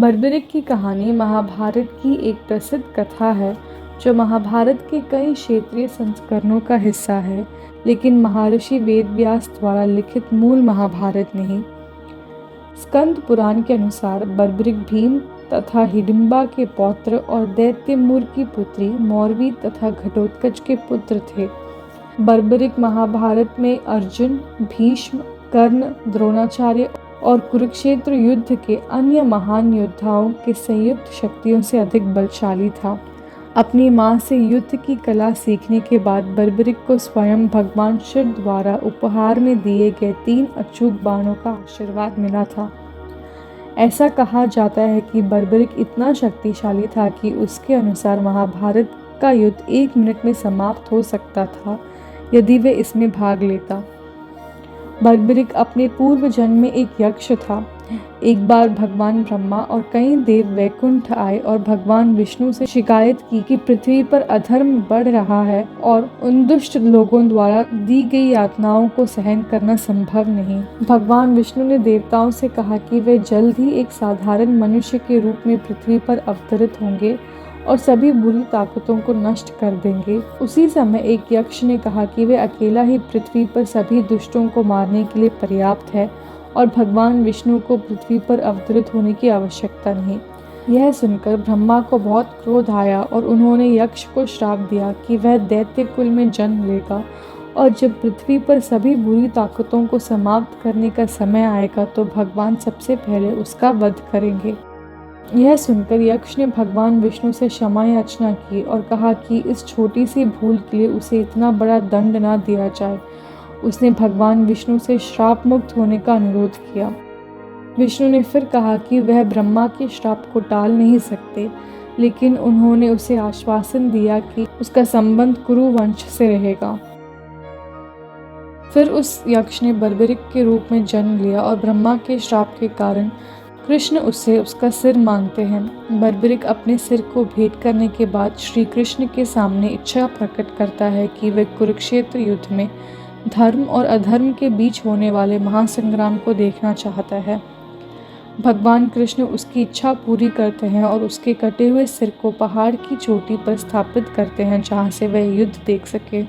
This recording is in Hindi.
बर्बरिक की कहानी महाभारत की एक प्रसिद्ध कथा है जो महाभारत के कई क्षेत्रीय संस्करणों का हिस्सा है, लेकिन महर्षि वेदव्यास द्वारा लिखित मूल महाभारत नहीं। स्कंद पुराण के अनुसार बर्बरिक भीम तथा हिडिंबा के पौत्र और दैत्य मूर की पुत्री मौरवी तथा घटोत्कच के पुत्र थे। बर्बरिक महाभारत में अर्जुन, भीष्म, कर्ण, द्रोणाचार्य और कुरुक्षेत्र युद्ध के अन्य महान योद्धाओं के संयुक्त शक्तियों से अधिक बलशाली था। अपनी मां से युद्ध की कला सीखने के बाद बर्बरिक को स्वयं भगवान शिव द्वारा उपहार में दिए गए 3 अचूक बाणों का आशीर्वाद मिला था। ऐसा कहा जाता है कि बर्बरिक इतना शक्तिशाली था कि उसके अनुसार महाभारत का युद्ध 1 मिनट में समाप्त हो सकता था यदि वे इसमें भाग लेता। बर्बरिक अपने पूर्व जन्म में एक यक्ष था। एक बार भगवान ब्रह्मा और कई देव वैकुंठ आए और भगवान विष्णु से शिकायत की कि पृथ्वी पर अधर्म बढ़ रहा है और उन दुष्ट लोगों द्वारा दी गई यातनाओं को सहन करना संभव नहीं। भगवान विष्णु ने देवताओं से कहा कि वे जल्द ही एक साधारण मनुष्य के रूप में पृथ्वी पर अवतरित होंगे और सभी बुरी ताकतों को नष्ट कर देंगे। उसी समय एक यक्ष ने कहा कि वे अकेला ही पृथ्वी पर सभी दुष्टों को मारने के लिए पर्याप्त है और भगवान विष्णु को पृथ्वी पर अवतरित होने की आवश्यकता नहीं। यह सुनकर ब्रह्मा को बहुत क्रोध आया और उन्होंने यक्ष को श्राप दिया कि वह दैत्य कुल में जन्म लेगा और जब पृथ्वी पर सभी बुरी ताकतों को समाप्त करने का समय आएगा तो भगवान सबसे पहले उसका वध करेंगे। यह सुनकर यक्ष ने भगवान विष्णु से क्षमा याचना की और कहा कि इस छोटी सी भूल के लिए उसे इतना बड़ा दंड ना दिया जाए। उसने भगवान विष्णु से श्राप मुक्त होने का अनुरोध किया। विष्णु ने फिर कहा कि वह ब्रह्मा के श्राप को टाल नहीं सकते, लेकिन उन्होंने उसे आश्वासन दिया कि उसका संबंध कुरु वंश से रहेगा। फिर उस यक्ष ने बर्बरिक के रूप में जन्म लिया और ब्रह्मा के श्राप के कारण कृष्ण उससे उसका सिर मांगते हैं। बर्बरिक अपने सिर को भेंट करने के बाद श्री कृष्ण के सामने इच्छा प्रकट करता है कि वह कुरुक्षेत्र युद्ध में धर्म और अधर्म के बीच होने वाले महासंग्राम को देखना चाहता है। भगवान कृष्ण उसकी इच्छा पूरी करते हैं और उसके कटे हुए सिर को पहाड़ की चोटी पर स्थापित करते हैं जहाँ से वह युद्ध देख सके।